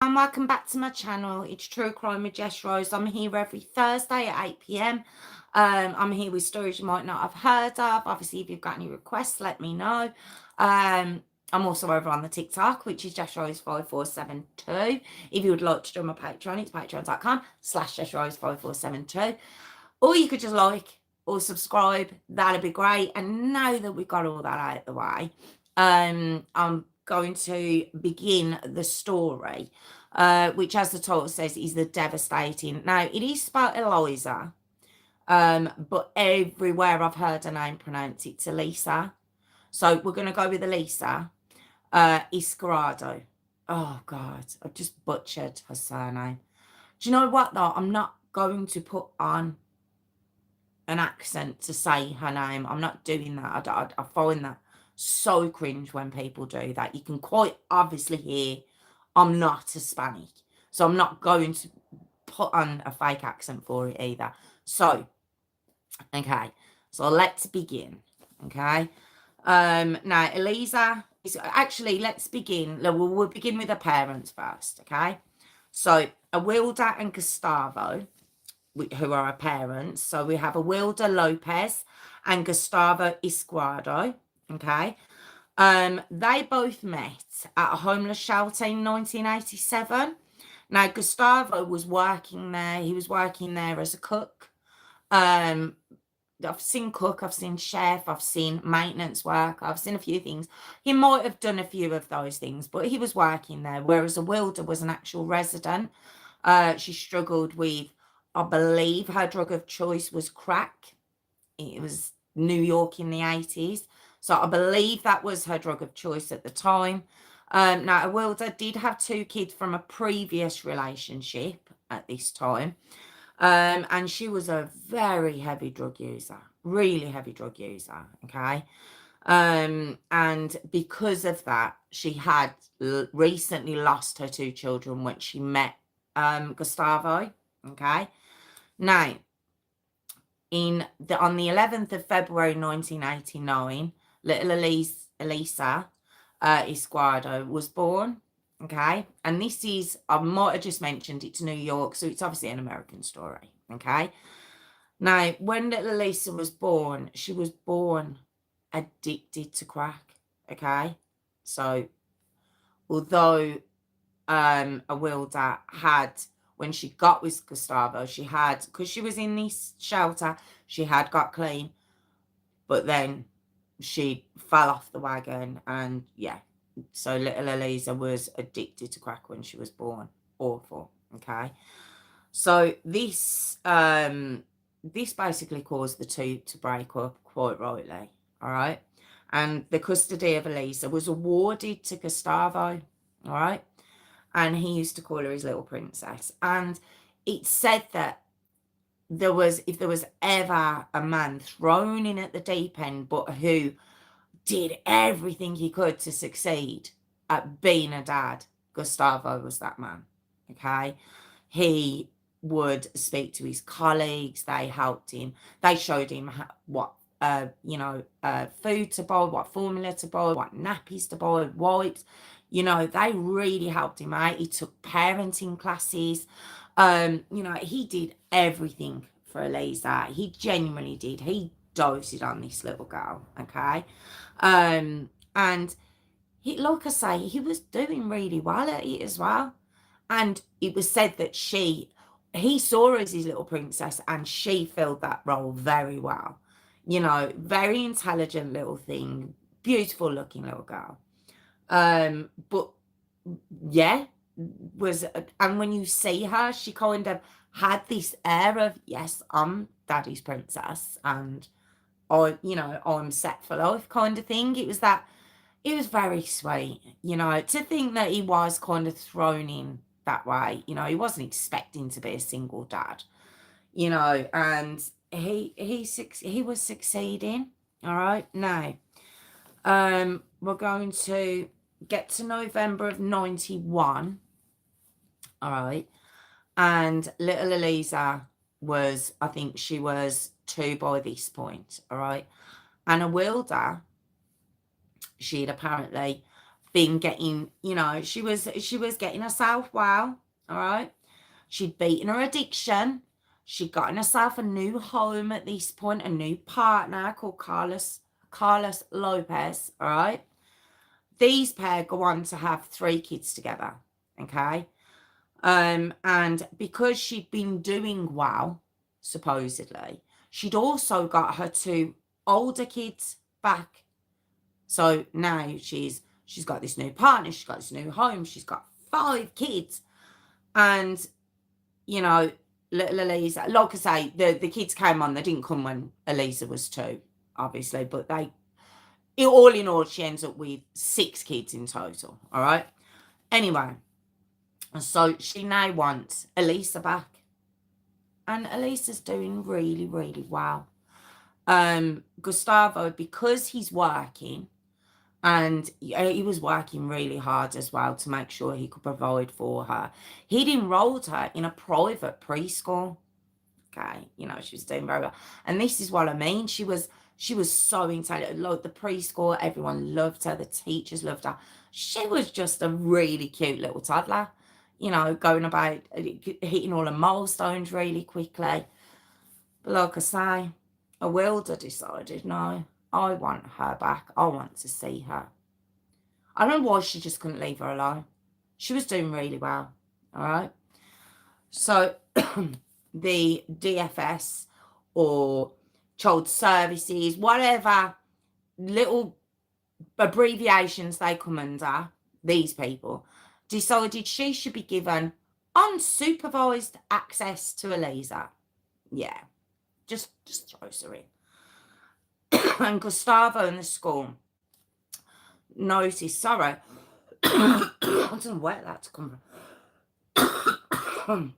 And welcome back to my channel. It's True Crime with Jess Rose. I'm here every Thursday at 8 p.m. I'm here with stories you might not have heard of. Obviously, if you've got any requests, let me know. I'm also over on the TikTok, which is Jess Rose 5472. If you would like to join my Patreon, it's patreon.com/Jess Rose 5472. Or you could just like or subscribe. That'd be great. And now that we've got all that out of the way, I'm going to begin the story, which, as the title says, is the devastating. Now, it is spelled Eliza, but everywhere I've heard her name pronounced, it's Elisa. So we're going to go with Elisa Isquierdo. Oh, God, I've just butchered her surname. Do you know what, though? I'm not going to put on an accent to say her name. I'm not doing that. I find that so cringe when people do that. You can quite obviously hear I'm not Hispanic, so I'm not going to put on a fake accent for it either. So, okay, so let's begin. Okay, now Elisa is actually, let's begin. We'll begin with the parents first. Okay, so Awilda and Gustavo, who are our parents. So we have Awilda Lopez and Gustavo Isquierdo. Okay. They both met at a homeless shelter in 1987. Now, Gustavo was working there. He was working there as a cook. I've seen cook, I've seen chef, I've seen maintenance work, I've seen a few things. He might have done a few of those things, but he was working there, whereas Awilda was an actual resident. She struggled with, I believe her drug of choice was crack. It was New York in the 80s. So I believe that was her drug of choice at the time. Now, Awilda did have 2 kids from a previous relationship at this time. And she was a very heavy drug user, really heavy drug user, okay? And because of that, she had recently lost her 2 children when she met Gustavo, okay? Now, on the 11th of February 1989, little Elisa Isquierdo was born, okay? And this is, I might have just mentioned, it's New York, so it's obviously an American story, okay? Now, when little Elisa was born, she was born addicted to crack, okay? So, although Awilda had, when she got with Gustavo, she had, because she was in this shelter, she had got clean, but then she fell off the wagon, and yeah, so little Elisa was addicted to crack when she was born. Awful, okay? So this basically caused the 2 to break up, quite rightly, all right? And the custody of Elisa was awarded to Gustavo, all right? And he used to call her his little princess. And it said that if there was ever a man thrown in at the deep end, but who did everything he could to succeed at being a dad, Gustavo was that man, okay? He would speak to his colleagues. They helped him. They showed him what food to buy, what formula to buy, what nappies to buy, wipes. They really helped him out. He took parenting classes. He did everything for Elisa. He genuinely did. He doted on this little girl, okay? And he, like I say, he was doing really well at it as well. And it was said that he saw her as his little princess, and she filled that role very well. Very intelligent little thing, beautiful looking little girl. But yeah, and when you see her, she kind of had this air of, yes, I'm daddy's princess, and I'm set for life kind of thing. It was very sweet, to think that he was kind of thrown in that way. He wasn't expecting to be a single dad, and he was succeeding. All right. Now, we're going to get to November of 91. All right. And little Elisa was, I think she was 2 by this point. All right. And Awilda, she'd apparently been getting, she was getting herself well, all right? She'd beaten her addiction. She'd gotten herself a new home at this point, a new partner called Carlos Lopez, all right? These pair go on to have 3 kids together, okay? And because she'd been doing well, supposedly, she'd also got her 2 older kids back. So now she's got this new partner, she's got this new home, she's got 5 kids. And, little Elisa, like I say, the kids came on, they didn't come when Elisa was 2, obviously, but all in all, she ends up with 6 kids in total, all right? Anyway, so she now wants Elisa back. And Elisa's doing really, really well. Gustavo, because he's working, and he was working really hard as well to make sure he could provide for her, he'd enrolled her in a private preschool. Okay, she was doing very well. And this is what I mean. She was so intelligent. Like the preschool, everyone loved her. The teachers loved her. She was just a really cute little toddler, going about hitting all the milestones really quickly. But like I say, Awilda decided, no, I want her back. I want to see her. I don't know why she just couldn't leave her alone. She was doing really well, all right? So the DFS or child services, whatever little abbreviations they come under, these people decided she should be given unsupervised access to Elisa. Yeah, just throws her in. And Gustavo and the school noticed, sorry, I don't know where that's come from.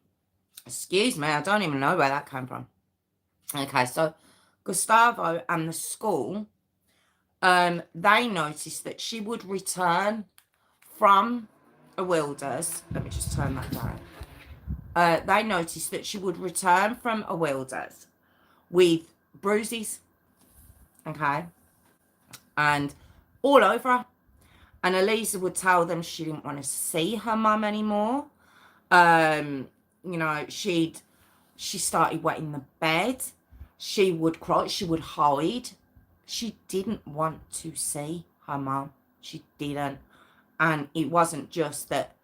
Excuse me, I don't even know where that came from. Okay, so Gustavo and the school, they noticed that she would return from Awilda's. Let me just turn that down. They noticed that she would return from Awilda's with bruises, okay, and all over her. And Elisa would tell them she didn't want to see her mum anymore. She started wetting the bed. She would cry. She would hide. She didn't want to see her mum. She didn't. And it wasn't just that,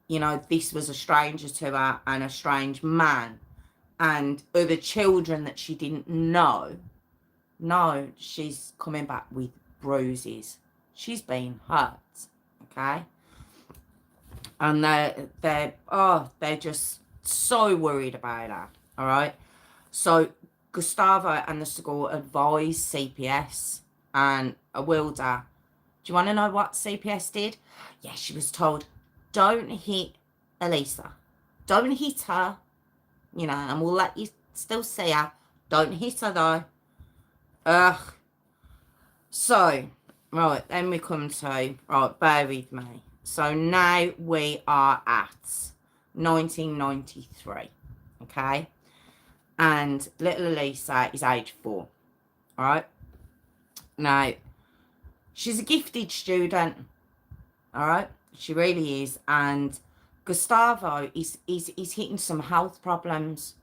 this was a stranger to her and a strange man and other children that she didn't know. No, she's coming back with bruises. She's been hurt, okay? And they're just so worried about her, all right? So Gustavo and the school advised CPS and Awilda. Do you want to know what CPS did? Yeah, she was told, don't hit Elisa. Don't hit her, and we'll let you still see her. Don't hit her, though. Ugh. So, right, then we come to, right, bear with me. So now we are at 1993, okay? And little Elisa is age 4, all right? Now, she's a gifted student, all right? She really is. And Gustavo is hitting some health problems.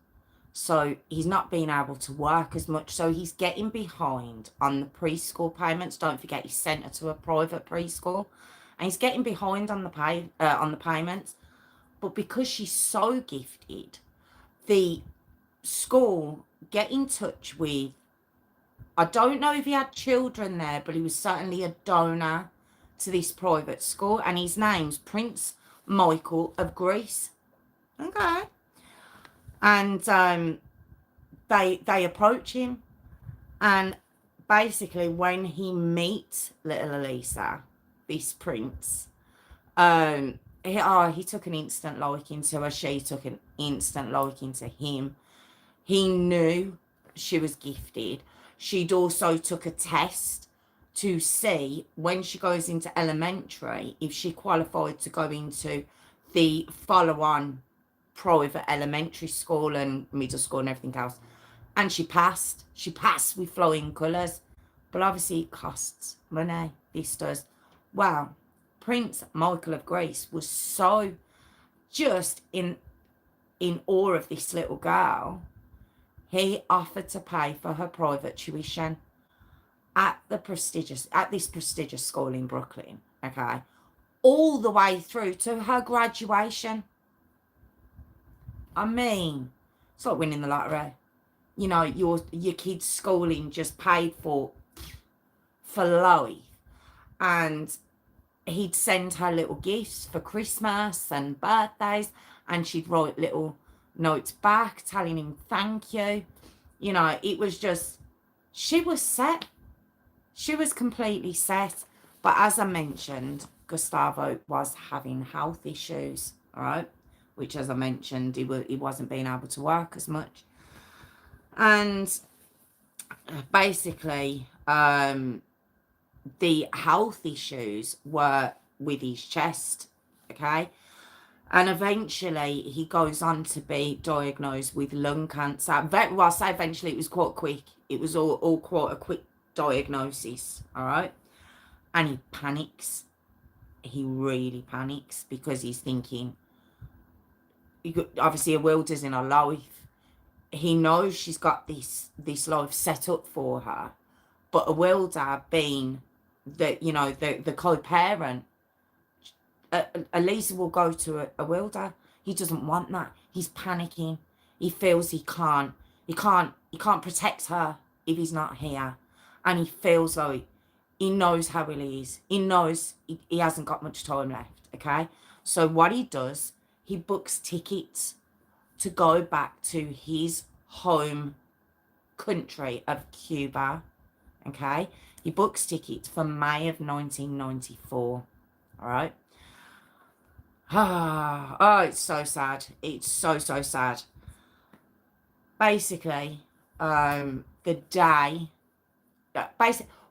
So he's not being able to work as much. So he's getting behind on the preschool payments. Don't forget, he sent her to a private preschool. And he's getting behind on the payments. But because she's so gifted, the school get in touch with, I don't know if he had children there, but he was certainly a donor to this private school. And his name's Prince Michael of Greece. Okay. And they approach him. And basically when he meets little Elisa, this prince, he took an instant liking to her. She took an instant liking to him. He knew she was gifted. She'd also took a test to see when she goes into elementary if she qualified to go into the follow-on private elementary school and middle school and everything else. And she passed. She passed with flying colours. But obviously it costs money. This does. Well, Prince Michael of Greece was so just in awe of this little girl, he offered to pay for her private tuition at this prestigious school in Brooklyn, okay, all the way through to her graduation. I mean, it's like winning the lottery. You know, your kid's schooling just paid for life. And he'd send her little gifts for Christmas and birthdays, and she'd write little notes back telling him thank you. You know, it was just, she was set. She was completely set. But as I mentioned, Gustavo was having health issues, all right? Which, as I mentioned, he wasn't being able to work as much. And basically, the health issues were with his chest, okay? And eventually he goes on to be diagnosed with lung cancer. Well, I say eventually, it was quite quick. It was all quite a quick diagnosis, all right? And he panics. He really panics because he's thinking, obviously, a Wilder's in her life. He knows she's got this life set up for her. But a Wilder being the co-parent, Elisa will go to a Wilder. He doesn't want that. He's panicking. He feels he can't protect her if he's not here. And he feels like he knows how he is. He knows he hasn't got much time left, okay? So what he does, he books tickets to go back to his home country of Cuba, okay? He books tickets for May of 1994, all right? Oh, it's so sad. It's so sad. Basically,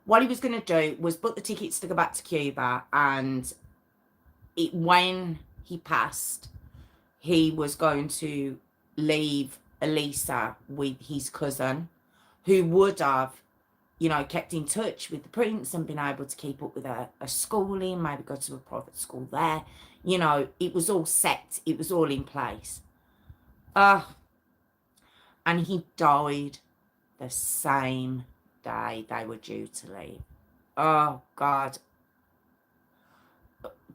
what he was going to do was book the tickets to go back to Cuba, and when he passed, he was going to leave Elisa with his cousin, who would have, kept in touch with the prince and been able to keep up with a schooling, maybe go to a private school there. It was all set. It was all in place. And he died the same day they were due to leave. Oh, God.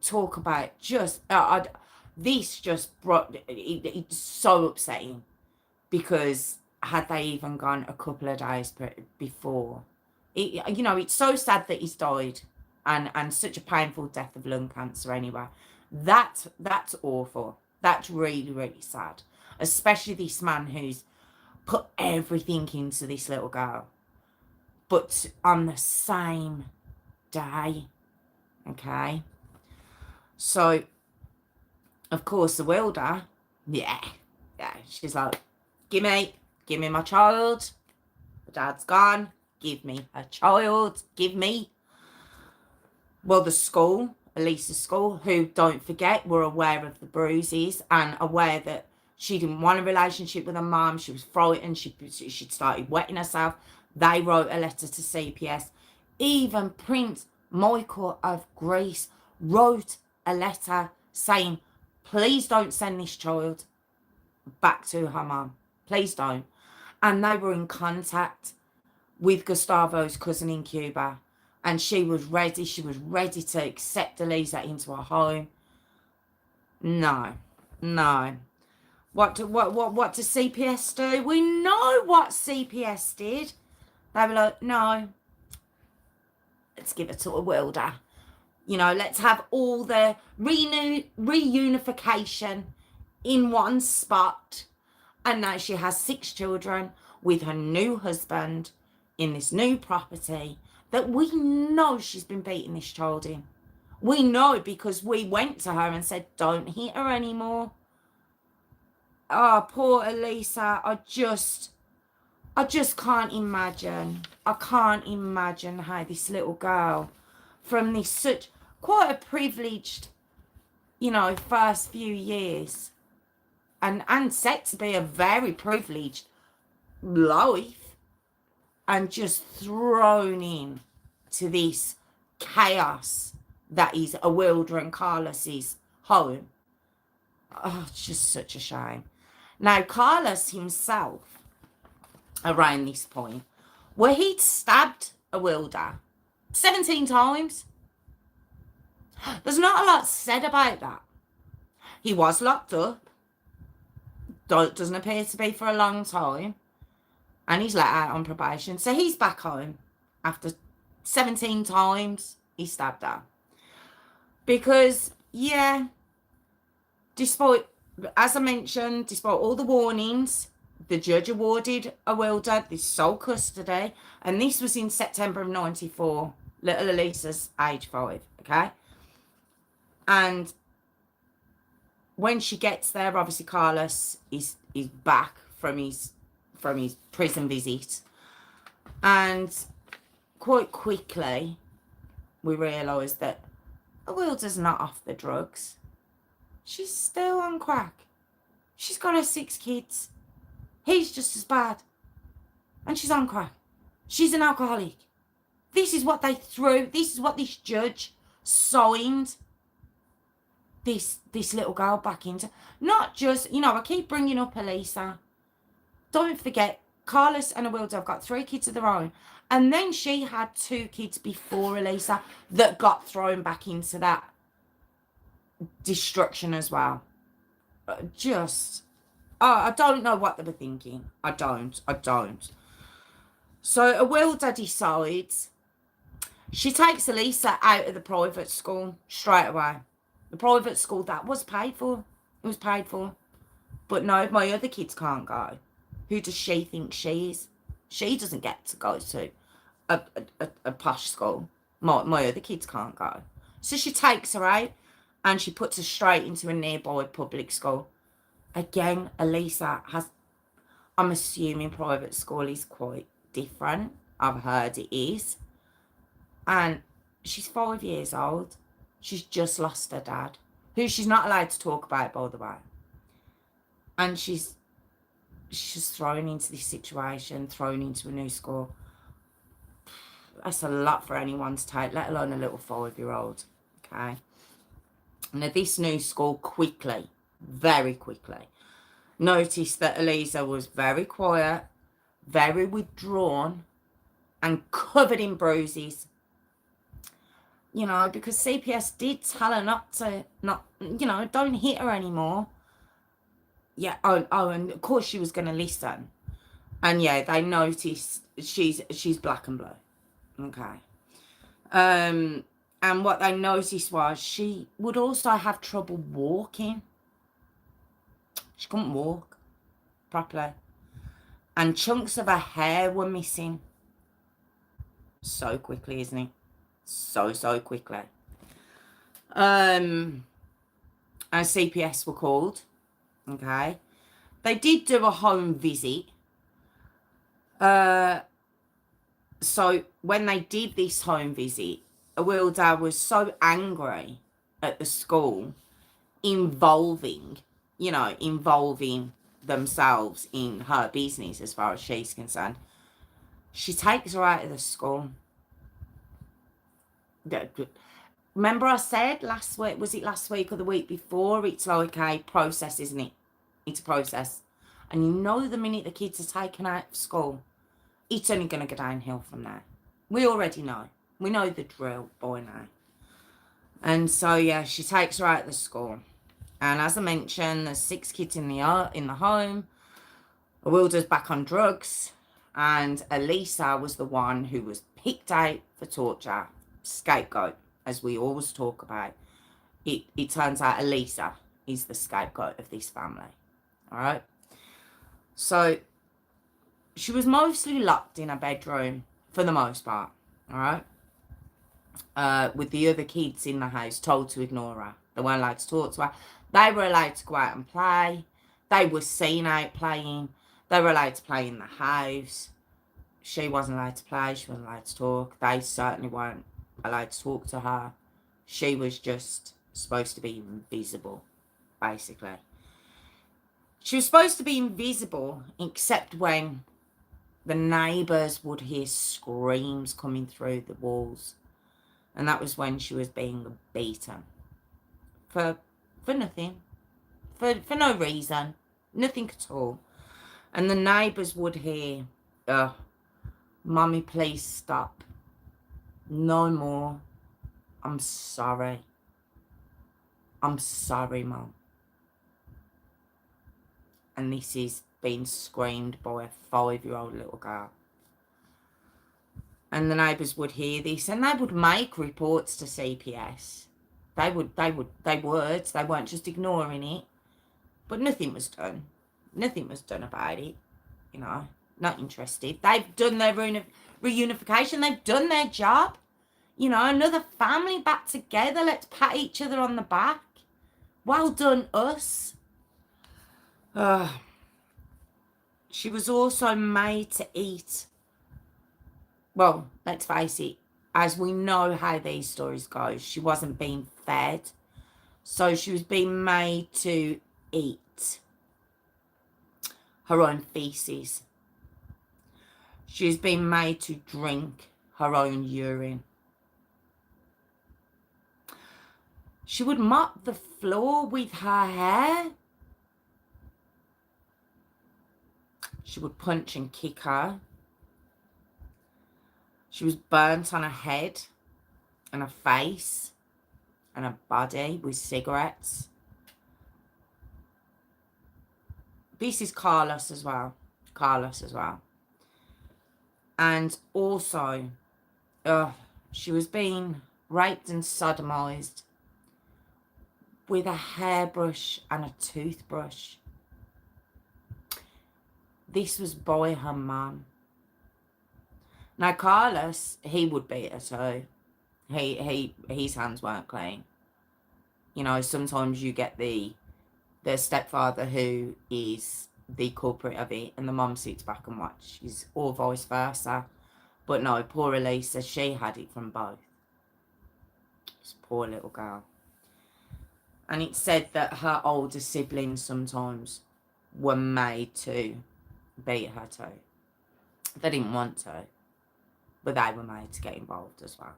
Talk about just... this just brought... It's so upsetting, because had they even gone a couple of days before... it's so sad that he's died, and such a painful death of lung cancer anyway. That's awful. That's really, really sad. Especially this man who's put everything into this little girl. But on the same day, okay? So, of course, the Wilder, yeah, she's like, give me my child. The dad's gone. Give me a child. Give me. Well, the school, Elisa's school, who, don't forget, were aware of the bruises and aware that she didn't want a relationship with her mum. She was frightened. She'd started wetting herself. They wrote a letter to CPS. Even Prince Michael of Greece wrote a letter saying, please don't send this child back to her mum. Please don't. And they were in contact with Gustavo's cousin in Cuba. And she was ready. She was ready to accept Elisa into her home. No. What does CPS do? We know what CPS did. They were like, no, let's give it to a Wilder. Let's have all the reunification in one spot. And now she has 6 children with her new husband in this new property that we know she's been beating this child in. We know, because we went to her and said, don't hit her anymore. Oh, poor Elisa. I just can't imagine. I can't imagine how this little girl, from this such quite a privileged, first few years, and set to be a very privileged life, and just thrown in to this chaos that is Awilda and Carlos's home. Oh, it's just such a shame. Now, Carlos himself, around this point, where he'd stabbed Awilda 17 times. There's not a lot said about that. He was locked up. Doesn't appear to be for a long time. And he's let out on probation. So he's back home after 17 times he stabbed her. Because, yeah, despite, as I mentioned, despite all the warnings, the judge awarded Awilda this sole custody. And this was in September of 94. Little Elisa's age 5, okay? And when she gets there, obviously Carlos is back from his prison visit. And quite quickly, we realise that Awilda's not off the drugs. She's still on crack. She's got her 6 kids. He's just as bad. And she's on crack. She's an alcoholic. This is what they threw. This is what this judge signed this little girl back into. Not just, I keep bringing up Elisa. Don't forget, Carlos and Awilda have got 3 kids of their own. And then she had 2 kids before Elisa that got thrown back into that destruction as well. I don't know what they were thinking. I don't. So Awilda decides she takes Elisa out of the private school straight away. The private school that was paid for. It was paid for. But no, my other kids can't go. Who does she think she is? She doesn't get to go to a posh school. My other kids can't go. So she takes her out and she puts her straight into a nearby public school. Again, Elisa has, I'm assuming private school is quite different. I've heard it is. And she's 5 years old. She's just lost her dad, who she's not allowed to talk about, by the way. And she's just thrown into this situation, thrown into a new school. That's a lot for anyone to take, let alone a little 5-year-old. Okay. Now, this new school quickly, very quickly, noticed that Elisa was very quiet, very withdrawn, and covered in bruises. Because CPS did tell her don't hit her anymore. Yeah, and of course she was going to listen. And yeah, they noticed she's black and blue. Okay. And what they noticed was she would also have trouble walking. She couldn't walk properly. And chunks of her hair were missing. So quickly, isn't it? So quickly. And CPS were called. Okay. They did do a home visit. So when they did this home visit, Awilda was so angry at the school involving themselves in her business as far as she's concerned. She takes her out of the school. Remember I said last week, was it last week or the week before? It's like a process, isn't it? It's a process. And the minute the kids are taken out of school, it's only going to go downhill from there. We already know. We know the drill by now. And so, yeah, she takes her out of the school. And as I mentioned, there's 6 kids in the home. Awilda's back on drugs. And Elisa was the one who was picked out for torture. Scapegoat, as we always talk about. It turns out Elisa is the scapegoat of this family. All right? So she was mostly locked in her bedroom for the most part. All right? With the other kids in the house told to ignore her. They weren't allowed to talk to her. They were allowed to go out and play. They were seen out playing. They were allowed to play in the house. She wasn't allowed to play. She wasn't allowed to talk. They certainly weren't allowed to talk to her. She was just supposed to be invisible, basically. She was supposed to be invisible, except when the neighbours would hear screams coming through the walls. And that was when she was being beaten. For nothing. For no reason. Nothing at all. And the neighbours would hear, Mummy, please stop. No more. I'm sorry. I'm sorry, Mum. And this is being screamed by a 5-year-old little girl. And the neighbours would hear this, and they would make reports to CPS. They weren't just ignoring it. But nothing was done. Nothing was done about it. You know, not interested. They've done their reunification. They've done their job. You know, another family back together. Let's pat each other on the back. Well done, us. She was also made to eat. Well, let's face it. As we know how these stories go, she wasn't being fed. So she was being made to eat her own feces. She was being made to drink her own urine. She would mop the floor with her hair. She would punch and kick her. She was burnt on her head and her face and her body with cigarettes. This is Carlos as well. And also, she was being raped and sodomized with a hairbrush and a toothbrush. This was by her mum. Now, Carlos, he would beat her too. His hands weren't clean. You know, sometimes you get the stepfather who is the culprit of it, and the mum sits back and watches, or vice versa. But no, poor Elisa, she had it from both. This poor little girl. And it said that her older siblings sometimes were made to beat her too. They didn't want to, but they were made to get involved as well.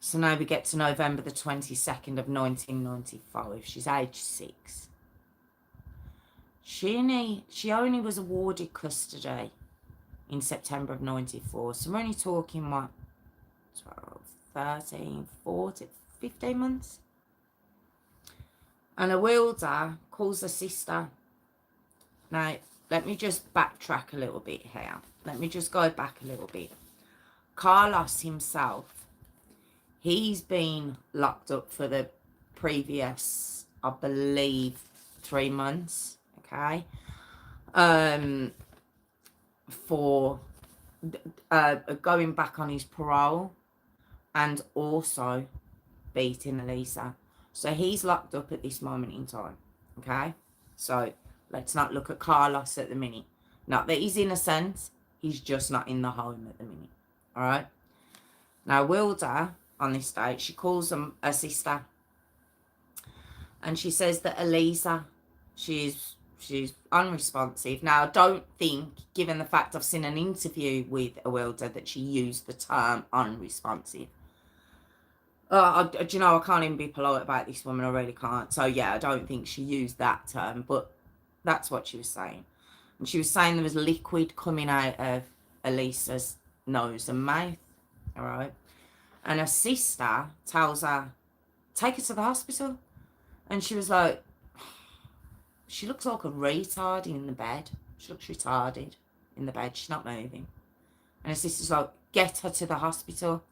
So now we get to November the 22nd of 1995. She's age 6. She only was awarded custody in September of 94. So we're only talking, what, 12, 13, 14, 15 months? And a wielder calls her sister. Now, let me just backtrack a little bit here. Let me just go back a little bit. Carlos himself, he's been locked up for the previous, I believe, 3 months, okay? For going back on his parole and also beating Elisa. So he's locked up at this moment in time, okay? So let's not look at Carlos at the minute. Not that he's innocent, he's just not in the home at the minute, all right? Now, Wilda, on this date, she calls him her sister. And she says that Elisa, she's unresponsive. Now, I don't think, given the fact I've seen an interview with Wilda, that she used the term unresponsive. You know, I can't even be polite about this woman. I really can't. So, yeah, I don't think she used that term. But that's what she was saying. And she was saying there was liquid coming out of Elisa's nose and mouth. All right. And her sister tells her, take her to the hospital. And she was like, she looks like a retard in the bed. She looks retarded in the bed. She's not moving. And her sister's like, get her to the hospital.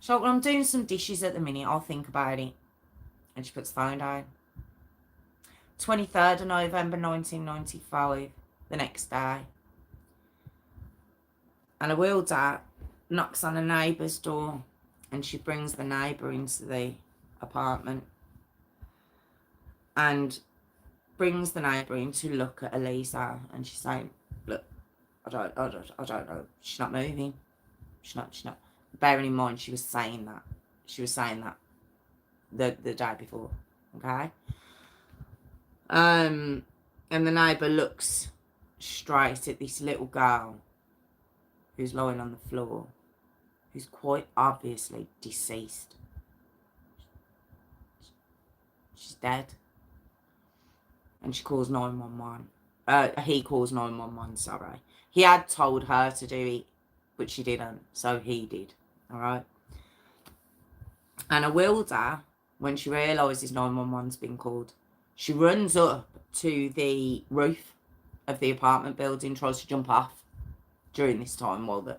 She's like, well, I'm doing some dishes at the minute. I'll think about it. And she puts the phone down. 23rd of November 1995, the next day. And a wielder knocks on a neighbour's door, and she brings the neighbour into the apartment and brings the neighbour in to look at Elisa, and she's saying, look, I don't know. She's not moving. She's not. Bearing in mind, she was saying that the day before, okay? And the neighbour looks straight at this little girl who's lying on the floor, who's quite obviously deceased. She's dead. And she calls 911. He calls 911, sorry. He had told her to do it, but she didn't, so he did, all right? And a Wilder, when she realises 911's been called, she runs up to the roof of the apartment building, tries to jump off during this time while the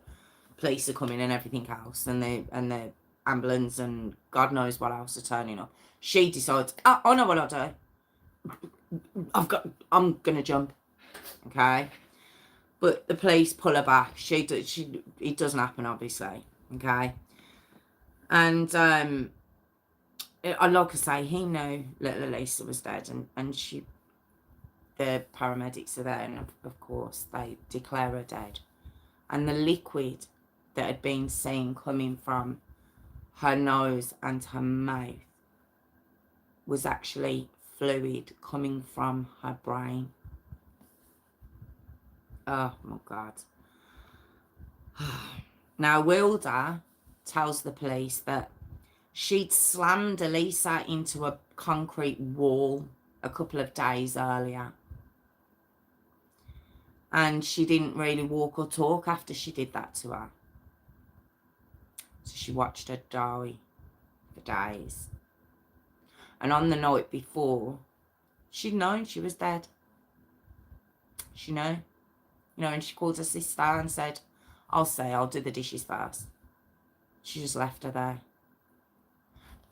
police are coming and everything else, and the ambulance and God knows what else are turning up. She decides, I know what I'll do. I'm gonna jump, okay? But the police pull her back. It doesn't happen, obviously, okay? And like I say, he knew little Elisa was dead, and the paramedics are there, and of course they declare her dead. And the liquid that had been seen coming from her nose and her mouth was actually fluid coming from her brain. Oh my God. Now Wilder tells the police that she'd slammed Elisa into a concrete wall a couple of days earlier. And she didn't really walk or talk after she did that to her. So she watched her die for days. And on the night before, she'd known she was dead. She knew. And she called her sister and said, I'll do the dishes first. She just left her there.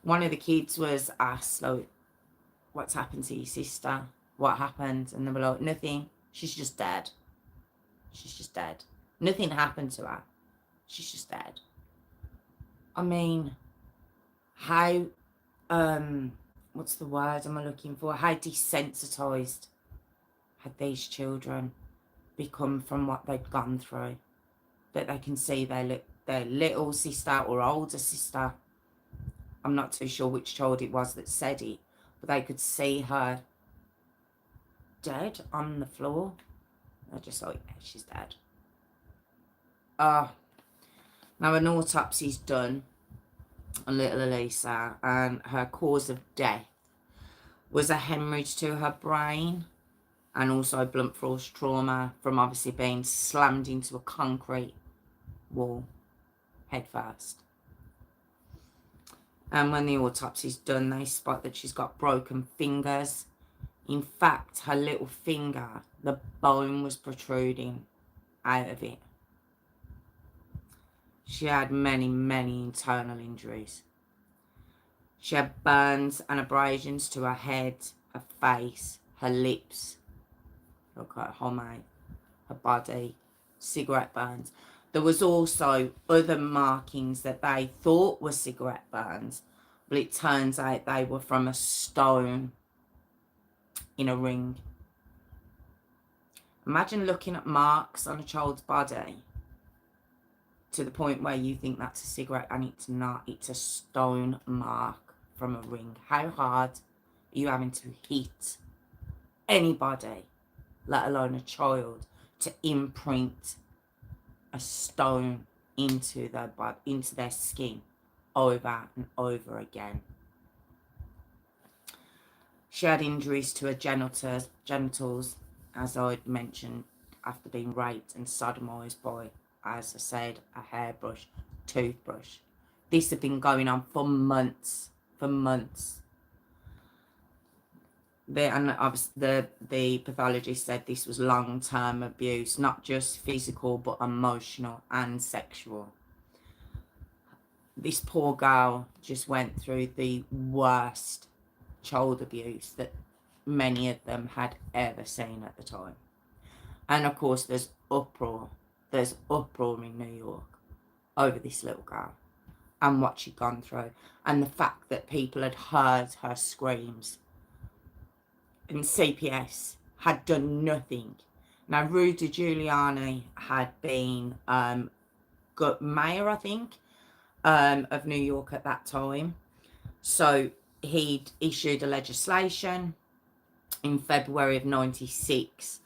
One of the kids was asked, like, what's happened to your sister? What happened? And they were like, nothing. She's just dead. She's just dead. Nothing happened to her. She's just dead. I mean, how, what's the word am I looking for? How desensitized had these children become from what they'd gone through? That they can see their little sister or older sister. I'm not too sure which child it was that said it, but they could see her dead on the floor. They're just like, yeah, she's dead. Now an autopsy's done on little Elisa, and her cause of death was a hemorrhage to her brain and also blunt force trauma from obviously being slammed into a concrete wall head first. And when the autopsy's done, they spot that she's got broken fingers. In fact, her little finger, the bone was protruding out of it. She had many, many internal injuries. She had burns and abrasions to her head, her face, her lips, look at her mouth, her body, cigarette burns. There was also other markings that they thought were cigarette burns, but it turns out they were from a stone in a ring. Imagine looking at marks on a child's body to the point where you think that's a cigarette, and it's not. It's a stone mark from a ring. How hard are you having to hit anybody, let alone a child, to imprint a stone into their body, into their skin, over and over again? She had injuries to her genitals, as I'd mentioned, after being raped and sodomised by, as I said, a hairbrush, toothbrush. This had been going on for months. The pathologist said this was long-term abuse, not just physical, but emotional and sexual. This poor girl just went through the worst child abuse that many of them had ever seen at the time. And of course, there's uproar in New York over this little girl and what she'd gone through, and the fact that people had heard her screams. And CPS had done nothing. Now, Rudy Giuliani had been mayor, I think, of New York at that time. So he'd issued a legislation in February of '96,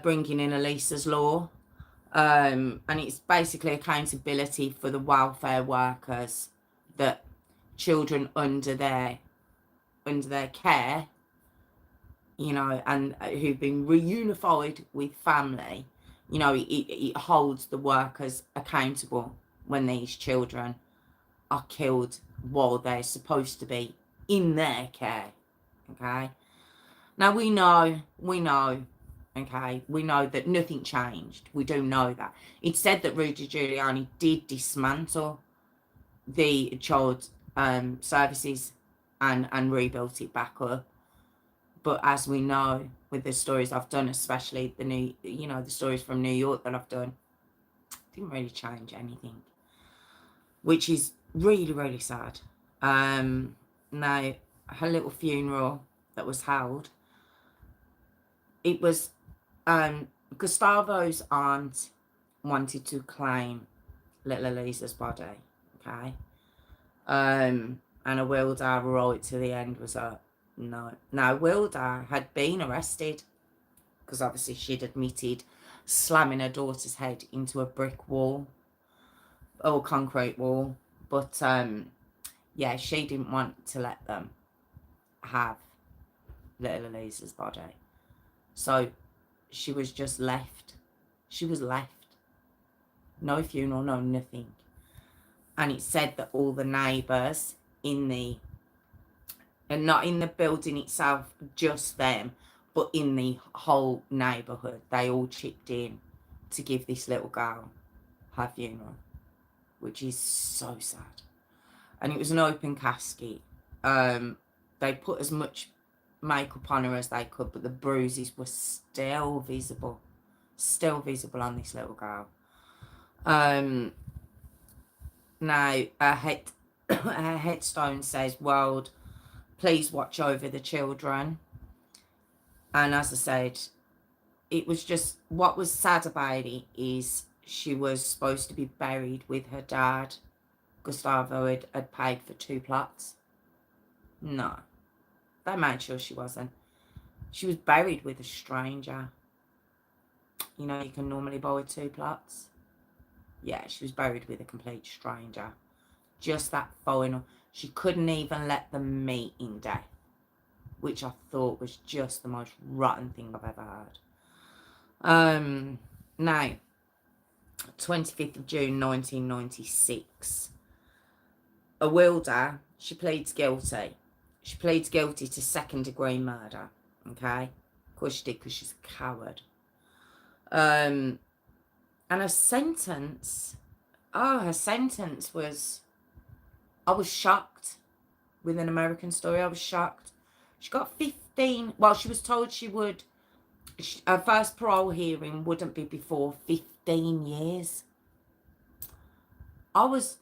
bringing in Elisa's law, And it's basically accountability for the welfare workers that children under their care, you know, and who've been reunified with family, you know, it holds the workers accountable when these children are killed while they're supposed to be in their care. Okay. Now we know, okay, we know that nothing changed. We do know that. It's said that Rudy Giuliani did dismantle the child services and rebuilt it back up. But as we know, with the stories I've done, especially the stories from New York that I've done, didn't really change anything, which is really, really sad. Now, her little funeral that was held, it was Gustavo's aunt wanted to claim little Elisa's body, okay? And a Wilder right to the end was up. No. Now, Wilder had been arrested because obviously she'd admitted slamming her daughter's head into a brick wall or concrete wall. But, yeah, she didn't want to let them have little Elisa's body. So she was just left. She was left. No funeral, no nothing. And it said that all the neighbours and not in the building itself, just them, but in the whole neighbourhood, they all chipped in to give this little girl her funeral, which is so sad. And it was an open casket. They put as much makeup on her as they could, but the bruises were still visible on this little girl. Now her headstone says, "World, please watch over the children." And as I said, it was just, what was sad about it is she was supposed to be buried with her dad. Gustavo had paid for 2 plots. No, they made sure she wasn't. She was buried with a stranger. You know, you can normally buy 2 plots. Yeah, she was buried with a complete stranger. Just that final. She couldn't even let them meet in death, which I thought was just the most rotten thing I've ever heard. Now, 25th of June 1996. A Wilder, she pleads guilty. She pleads guilty to 2nd-degree murder. Okay? Of course she did, because she's a coward. And her sentence was, I was shocked. With An American Story, I was shocked. She got 15, well, she was told she would, her first parole hearing wouldn't be before 15 years. I was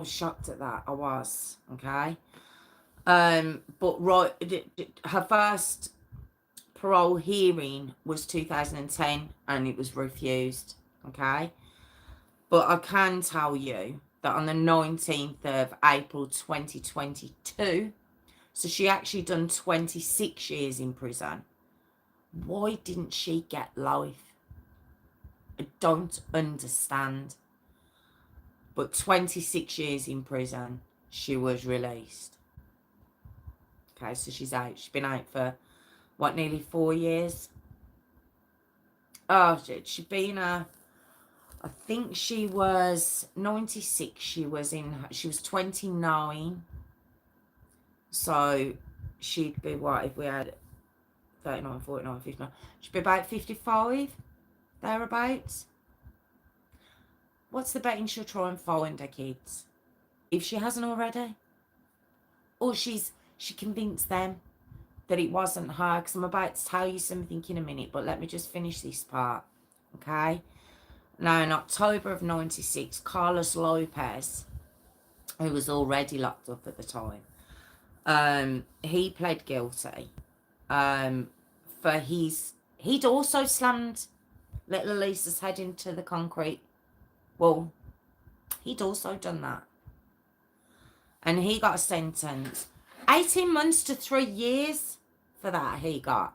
shocked at that. I was, okay? But her first parole hearing was 2010 and it was refused, okay? But I can tell you that on the 19th of April 2022, so she actually done 26 years in prison. Why didn't she get life? I don't understand. But 26 years in prison, she was released. Okay, so she's out. She's been out for, what, nearly 4 years? Oh, she'd been I think she was 96. She was 29. So she'd be, what, if we had 39, 49, 59, she'd be about 55, thereabouts. What's the betting she'll try and find her kids? If she hasn't already. Or she convinced them that it wasn't her, because I'm about to tell you something in a minute, but let me just finish this part, okay? Now, in October of 96, Carlos Lopez, who was already locked up at the time, he pled guilty for he'd also slammed little Elisa's head into the concrete wall. He'd also done that. And he got a sentence, 18 months to 3 years for that he got.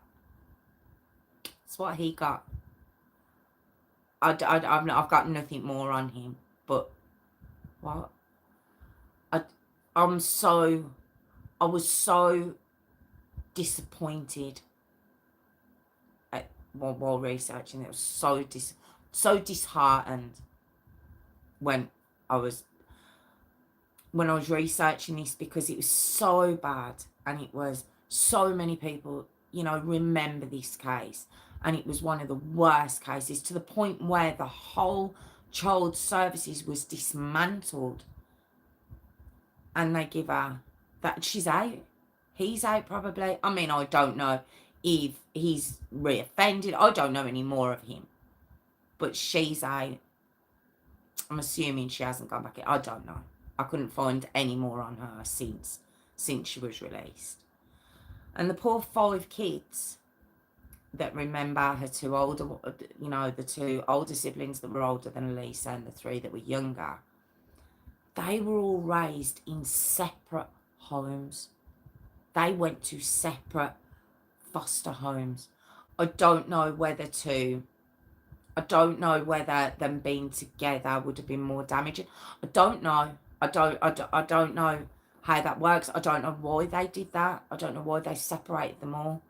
That's what he got. I've got nothing more on him. But what? I I'm so I was so disappointed while researching. It was so disheartened when I was researching this, because it was so bad, and it was so many people, remember this case, and it was one of the worst cases, to the point where the whole child services was dismantled, and they give her that she's out. He's out probably. I mean, I don't know if he's reoffended. I don't know any more of him, but she's out. I'm assuming she hasn't gone back in. I don't know. I couldn't find any more on her since she was released. And the poor 5 kids that remember her two older, the 2 older siblings that were older than Elisa, and the 3 that were younger, they were all raised in separate homes. They went to separate foster homes. I don't know whether them being together would have been more damaging. I don't know. I don't know how that works. I don't know why they did that. I don't know why they separated them all.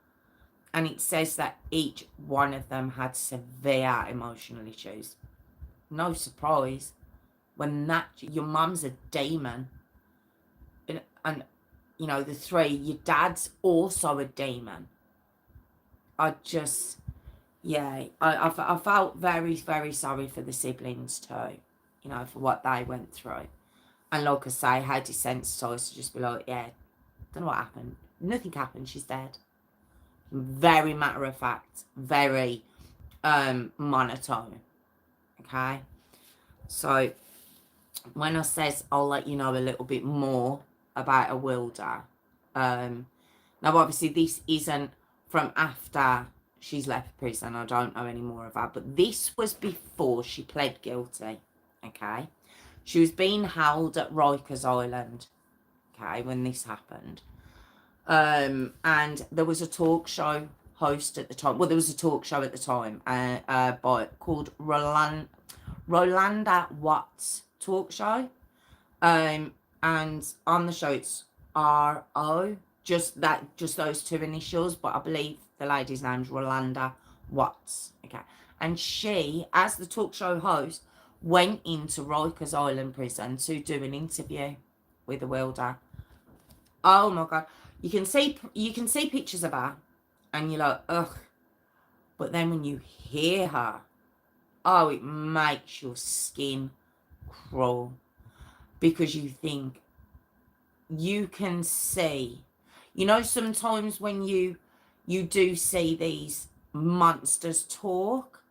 And it says that each one of them had severe emotional issues. No surprise when your mum's a demon. And the 3, your dad's also a demon. I felt very, very sorry for the siblings too, for what they went through. And like I say, how desensitized to just be like, yeah, don't know what happened. Nothing happened, she's dead. Very matter of fact, very monotone. Okay? So when I says I'll let you know a little bit more about Awilda, now obviously this isn't from after she's left prison. I don't know any more of her, but this was before she pled guilty. Okay? She was being held at Rikers Island, okay, when this happened. And there was a talk show host at the time. Well, there was a talk show at the time called Rolanda Watts Talk Show. And on the show it's R.O., just those 2 initials, but I believe the lady's name's Rolanda Watts. Okay. And she, as the talk show host, went into Rikers Island prison to do an interview with Awilda. Oh my God. You can see pictures of her and you're like, ugh. But then when you hear her, oh, it makes your skin crawl, because you think, you can see, sometimes when you do see these monsters talk,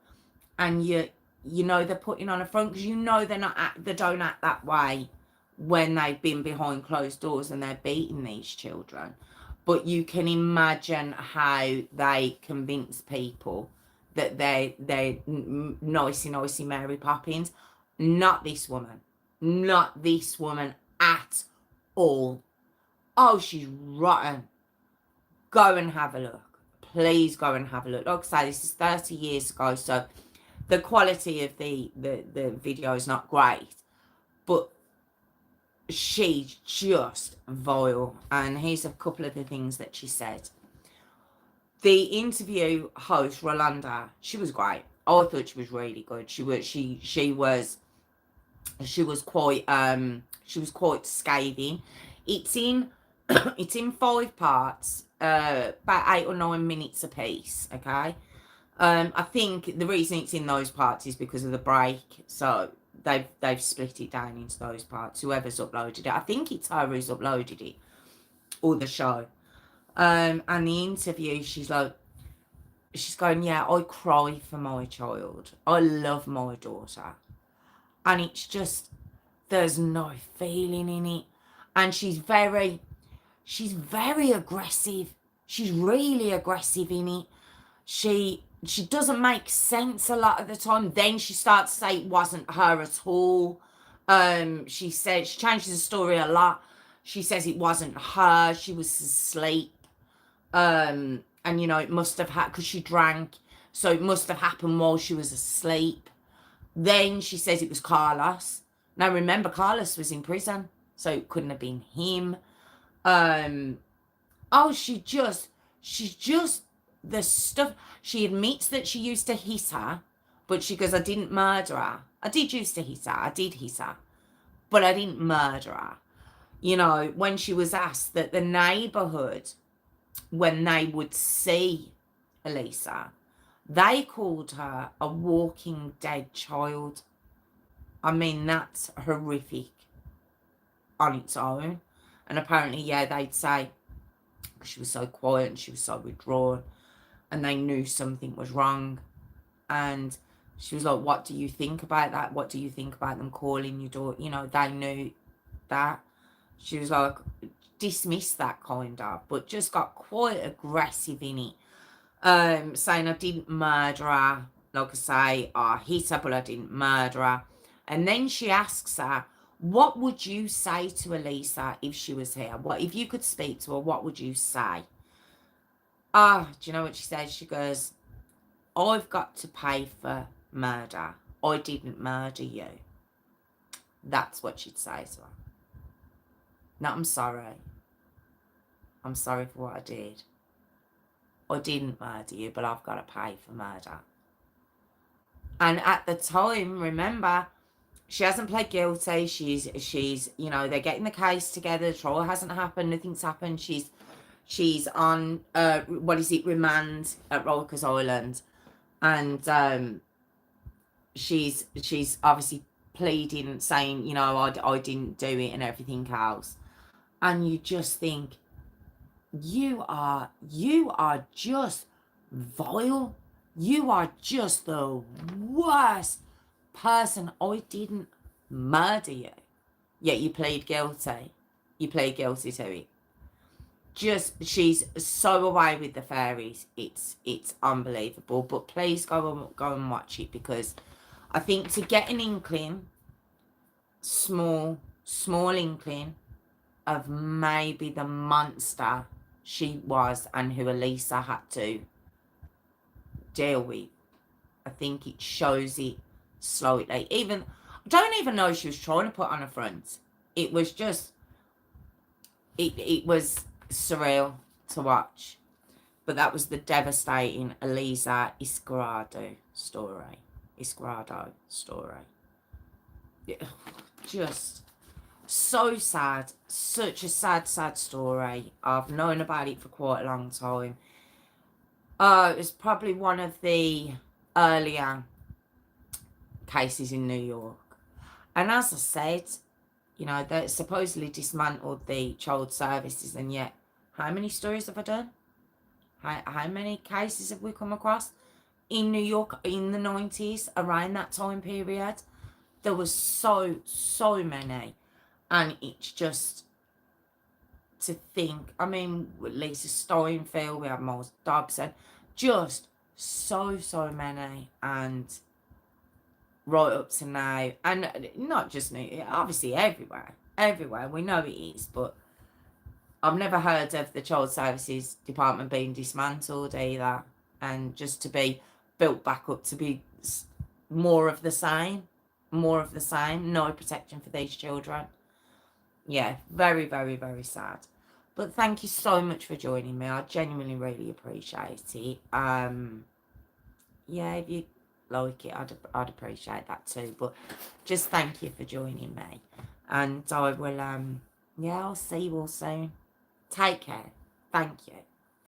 and they're putting on a front, because they don't act that way when they've been behind closed doors and they're beating these children. But you can imagine how they convince people that they're nicey Mary Poppins. Not this woman at all. Oh, she's rotten. Go and have a look. Please go and have a look. Like I say, this is 30 years ago, so the quality of the video is not great, but she's just vile. And here's a couple of the things that she said. The interview host, Rolanda, she was great. I thought she was really good. She was quite scathing. It's in 5 parts, about 8 or 9 minutes a piece. Okay. I think the reason it's in those parts is because of the break, so they've split it down into those parts. Whoever's uploaded it, I think it's her who's uploaded it, or the show. And the interview, she's going, yeah, I cry for my child. I love my daughter, and it's just, there's no feeling in it, and she's very aggressive. She's really aggressive in it. She doesn't make sense a lot of the time. Then she starts to say it wasn't her at all. She said, she changes the story a lot. She says it wasn't her, she was asleep. And it must have happened because she drank, so it must have happened while she was asleep. Then she says it was Carlos. Now remember, Carlos was in prison, so it couldn't have been him. Oh, she just, the stuff. She admits that she used to hit her, but she goes, I didn't murder her. I did used to hit her. I did hit her, but I didn't murder her. You know, when she was asked that the neighborhood, when they would see Elisa, they called her a walking dead child. I mean, that's horrific on its own. And apparently, yeah, they'd say she was so quiet and she was so withdrawn, and they knew something was wrong. And she was like, what do you think about that? What do you think about them calling your daughter? You know, they knew that. She was like, dismissed that kind of, but just got quite aggressive in it. Saying I didn't murder her. Like I say, I hit her, but I didn't murder her. And then she asks her, what would you say to Elisa if she was here? What if you could speak to her, what would you say? Do you know what she says? She goes, I've got to pay for murder. I didn't murder you. That's what she'd say to her. No, I'm sorry. I'm sorry for what I did. I didn't murder you, but I've got to pay for murder. And at the time, remember, she hasn't pled guilty. She's, you know, they're getting the case together. The trial hasn't happened. Nothing's happened. She's on, remand at Rikers Island. And she's obviously pleading, saying, you know, I didn't do it and everything else. And you just think, you are just vile. You are just the worst person. I didn't murder you. Yet you plead guilty. You plead guilty to it. Just, she's so away with the fairies. It's unbelievable. But please go and watch it, because I think to get an inkling, small inkling of maybe the monster she was and who Elisa had to deal with, I think it shows it slightly. I don't even know if she was trying to put on a front. It was just, it was surreal to watch. But that was the devastating Eliza Isquierdo story. Just so sad. Such a sad story. I've known about it for quite a long time. It was probably one of the earlier cases in New York. And as I said, you know, they supposedly dismantled the child services, and yet, how many stories have I done? How many cases have we come across in New York in the 90s, around that time period? There was so many. And it's just to think, I mean, Lisa Steinfeld, we have Miles Dobson, just so many. And right up to now, and not just New, obviously everywhere, we know it is, but I've never heard of the child services department being dismantled either, and just to be built back up to be more of the same, no protection for these children. Yeah, very sad. But thank you so much for joining me. I genuinely really appreciate it. Yeah, if you like it, I'd appreciate that too. But just thank you for joining me. And I will, yeah, I'll see you all soon. Take care. Thank you.